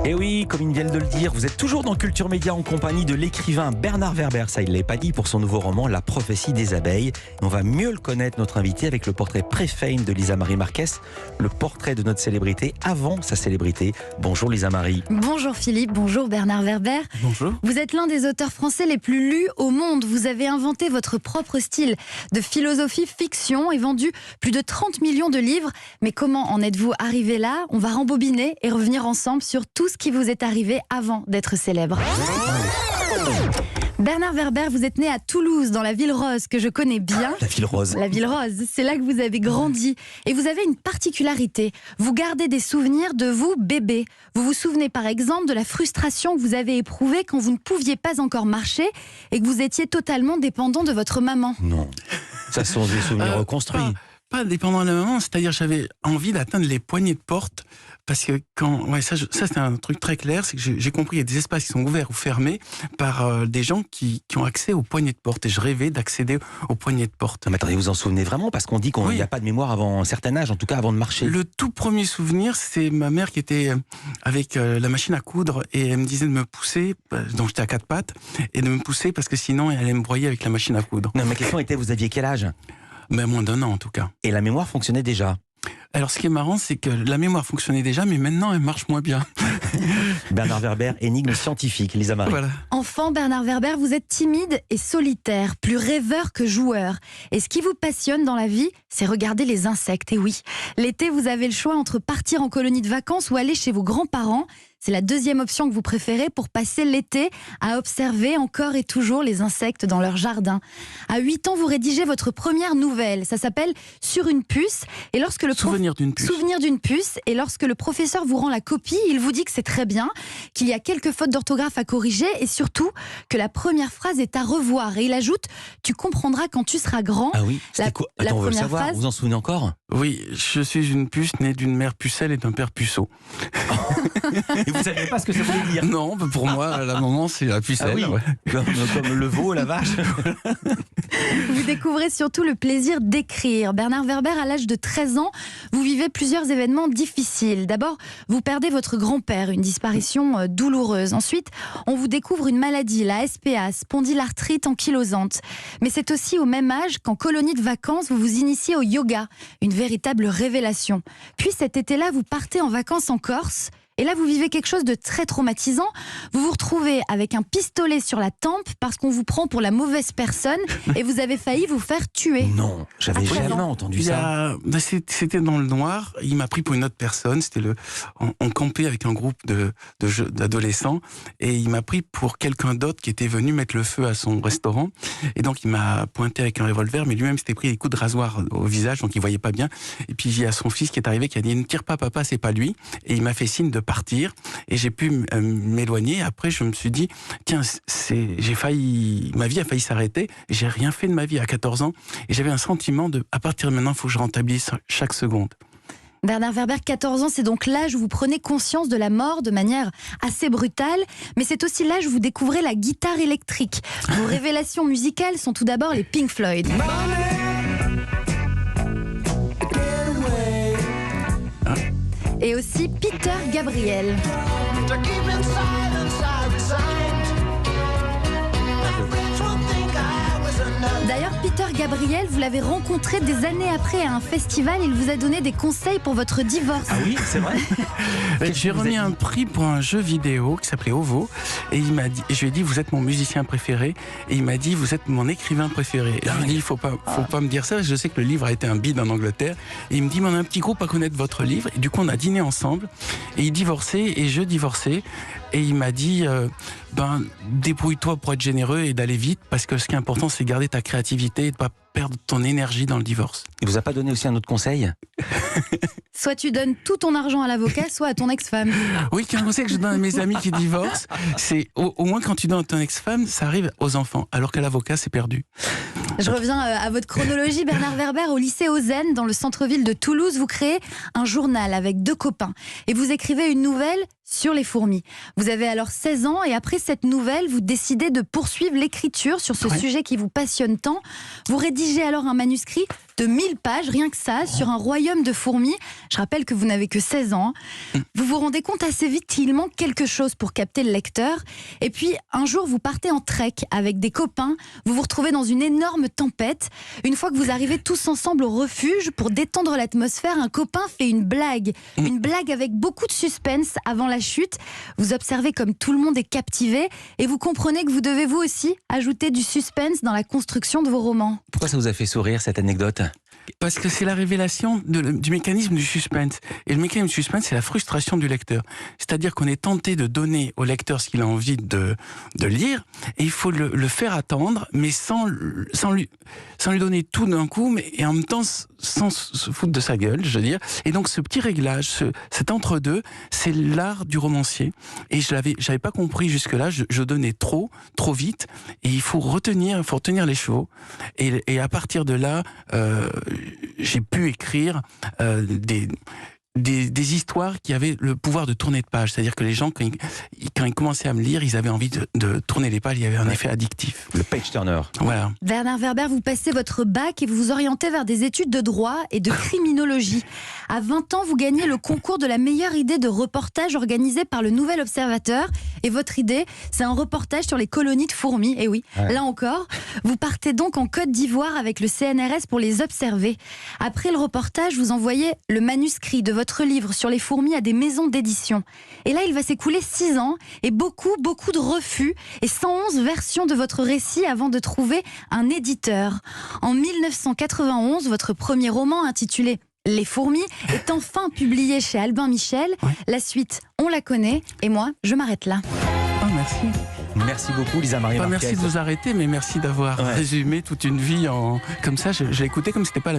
Et oui, comme ils viennent de le dire, vous êtes toujours dans Culture Média en compagnie de l'écrivain Bernard Werber, ça il ne l'avait pas dit, pour son nouveau roman La prophétie des abeilles. Et on va mieux le connaître, notre invité, avec le portrait pré-fame de Lisa Marie Marquez, le portrait de notre célébrité avant sa célébrité. Bonjour Lisa Marie. Bonjour Philippe, bonjour Bernard Werber. Bonjour. Vous êtes l'un des auteurs français les plus lus au monde. Vous avez inventé votre propre style de philosophie fiction et vendu plus de 30 millions de livres. Mais comment en êtes-vous arrivé là? On va rembobiner et revenir ensemble sur tout ce qui vous est arrivé avant d'être célèbre. Bernard Werber, vous êtes né à Toulouse, dans la ville rose que je connais bien. La ville rose. La ville rose, c'est là que vous avez grandi. Et vous avez une particularité. Vous gardez des souvenirs de vous, bébé. Vous vous souvenez par exemple de la frustration que vous avez éprouvée quand vous ne pouviez pas encore marcher et que vous étiez totalement dépendant de votre maman. Non, ça sont des souvenirs reconstruits. Pas dépendant de la maman, c'est-à-dire j'avais envie d'atteindre les poignées de porte parce que ça c'est un truc très clair, c'est que j'ai compris qu'il y a des espaces qui sont ouverts ou fermés par des gens qui ont accès aux poignées de porte et je rêvais d'accéder aux poignées de porte. Mais attendez, vous en souvenez vraiment? Parce qu'on dit qu'il n'y a pas de mémoire avant un certain âge, en tout cas avant de marcher. Le tout premier souvenir, c'est ma mère qui était avec la machine à coudre et elle me disait de me pousser, donc j'étais à quatre pattes, et de me pousser parce que sinon elle allait me broyer avec la machine à coudre. Non, ma question était, vous aviez quel âge? Mais moins d'un an en tout cas. Et la mémoire fonctionnait déjà? Alors ce qui est marrant, c'est que la mémoire fonctionnait déjà, mais maintenant elle marche moins bien. Bernard Werber, énigme scientifique, Lisa Marie. Voilà. Enfant, Bernard Werber, vous êtes timide et solitaire, plus rêveur que joueur. Et ce qui vous passionne dans la vie, c'est regarder les insectes. Et oui, l'été, vous avez le choix entre partir en colonie de vacances ou aller chez vos grands-parents. C'est la deuxième option que vous préférez pour passer l'été à observer encore et toujours les insectes dans leur jardin. À 8 ans, vous rédigez votre première nouvelle. Ça s'appelle Sur une puce. Et lorsque le Souvenir d'une puce. Souvenir d'une puce. Et lorsque le professeur vous rend la copie, il vous dit que c'est très bien, qu'il y a quelques fautes d'orthographe à corriger et surtout que la première phrase est à revoir. Et il ajoute « Tu comprendras quand tu seras grand ». Ah oui, c'était quoi? Attends, on veut le savoir. Vous vous en souvenez encore? Oui, je suis une puce née d'une mère pucelle et d'un père puceau. Et vous ne savez pas ce que ça voulait dire? Non, pour moi, la maman, c'est la pucelle. Ah oui, ouais. comme le veau, la vache. Vous découvrez surtout le plaisir d'écrire. Bernard Werber, à l'âge de 13 ans, vous vivez plusieurs événements difficiles. D'abord, vous perdez votre grand-père, une disparition douloureuse. Ensuite, on vous découvre une maladie, la SPA, spondylarthrite ankylosante. Mais c'est aussi au même âge qu'en colonie de vacances, vous vous initiez au yoga, une véritable révélation. Puis cet été-là, vous partez en vacances en Corse. Et là, vous vivez quelque chose de très traumatisant. Vous vous retrouvez avec un pistolet sur la tempe parce qu'on vous prend pour la mauvaise personne et vous avez failli vous faire tuer. Non, j'avais jamais entendu ça. C'était dans le noir. Il m'a pris pour une autre personne. On campait avec un groupe d'adolescents et il m'a pris pour quelqu'un d'autre qui était venu mettre le feu à son restaurant. Et donc, il m'a pointé avec un revolver, mais lui-même s'était pris des coups de rasoir au visage, donc il voyait pas bien. Et puis, il y a son fils qui est arrivé qui a dit « Ne tire pas, papa, c'est pas lui ». Et il m'a fait signe de partir et j'ai pu m'éloigner. Après, je me suis dit, tiens, ma vie a failli s'arrêter. J'ai rien fait de ma vie à 14 ans et j'avais un sentiment de, à partir de maintenant, il faut que je rentabilise chaque seconde. Bernard Werber, 14 ans, c'est donc l'âge où vous prenez conscience de la mort de manière assez brutale, mais c'est aussi l'âge où vous découvrez la guitare électrique. Vos révélations musicales sont tout d'abord les Pink Floyd. Et aussi Peter Gabriel. D'ailleurs, Peter Gabriel, vous l'avez rencontré des années après à un festival. Il vous a donné des conseils pour votre divorce. Ah oui, c'est vrai. J'ai remis un prix pour un jeu vidéo qui s'appelait OVO et je lui ai dit, vous êtes mon musicien préféré, et il m'a dit, vous êtes mon écrivain préféré. Et je lui ai dit, il faut pas me dire ça, je sais que le livre a été un bide en Angleterre. Et il me dit, mais on a un petit groupe à connaître votre livre. Et du coup, on a dîné ensemble et il divorçait et je divorçais. Et il m'a dit, débrouille-toi pour être généreux et d'aller vite, parce que ce qui est important, c'est garder ta créativité et de pas perdre ton énergie dans le divorce. Il vous a pas donné aussi un autre conseil? Soit tu donnes tout ton argent à l'avocat, soit à ton ex-femme. Oui, un conseil que je donne à mes amis qui divorcent, c'est au moins quand tu donnes à ton ex-femme, ça arrive aux enfants, alors qu'à l'avocat, c'est perdu. Je reviens à votre chronologie. Bernard Werber, au lycée Ozen, dans le centre-ville de Toulouse, vous créez un journal avec 2 copains. Et vous écrivez une nouvelle sur les fourmis. Vous avez alors 16 ans et après cette nouvelle, vous décidez de poursuivre l'écriture sur ce sujet qui vous passionne tant. Vous rédigez alors un manuscrit de 1000 pages, rien que ça, sur un royaume de fourmis. Je rappelle que vous n'avez que 16 ans. Vous vous rendez compte assez vite qu'il manque quelque chose pour capter le lecteur. Et puis, un jour, vous partez en trek avec des copains. Vous vous retrouvez dans une énorme tempête. Une fois que vous arrivez tous ensemble au refuge, pour détendre l'atmosphère, un copain fait une blague. Une blague avec beaucoup de suspense avant la chute. Vous observez comme tout le monde est captivé et vous comprenez que vous devez vous aussi ajouter du suspense dans la construction de vos romans. Pourquoi ça vous a fait sourire cette anecdote ? Parce que c'est la révélation du mécanisme du suspense. Et le mécanisme du suspense, c'est la frustration du lecteur. C'est-à-dire qu'on est tenté de donner au lecteur ce qu'il a envie de lire, et il faut le faire attendre, mais sans lui donner tout d'un coup, et en même temps sans se foutre de sa gueule, je veux dire. Et donc ce petit réglage, cet entre-deux, c'est l'art du romancier. Et j'avais pas compris jusque-là, je donnais trop vite, et il faut retenir les chevaux. Et à partir de là, j'ai pu écrire des histoires qui avaient le pouvoir de tourner de page. C'est-à-dire que les gens, quand ils commençaient à me lire, ils avaient envie de tourner les pages. Il y avait un effet addictif. Le page turner. Voilà. Bernard Werber, vous passez votre bac et vous vous orientez vers des études de droit et de criminologie. À 20 ans, vous gagnez le concours de la meilleure idée de reportage organisé par le Nouvel Observateur. Et votre idée, c'est un reportage sur les colonies de fourmis. Et oui, là encore, vous partez donc en Côte d'Ivoire avec le CNRS pour les observer. Après le reportage, vous envoyez le manuscrit de votre livre sur les fourmis à des maisons d'édition. Et là, il va s'écouler 6 ans et beaucoup de refus et 111 versions de votre récit avant de trouver un éditeur. En 1991, votre premier roman intitulé Les fourmis est enfin publié chez Albin Michel. La suite, on la connaît et moi, je m'arrête là. Oh, merci. Merci beaucoup Lisa Marie Marquez. Merci de vous arrêter, mais merci d'avoir résumé toute une vie comme ça. Je l'ai écouté comme si c'était pas la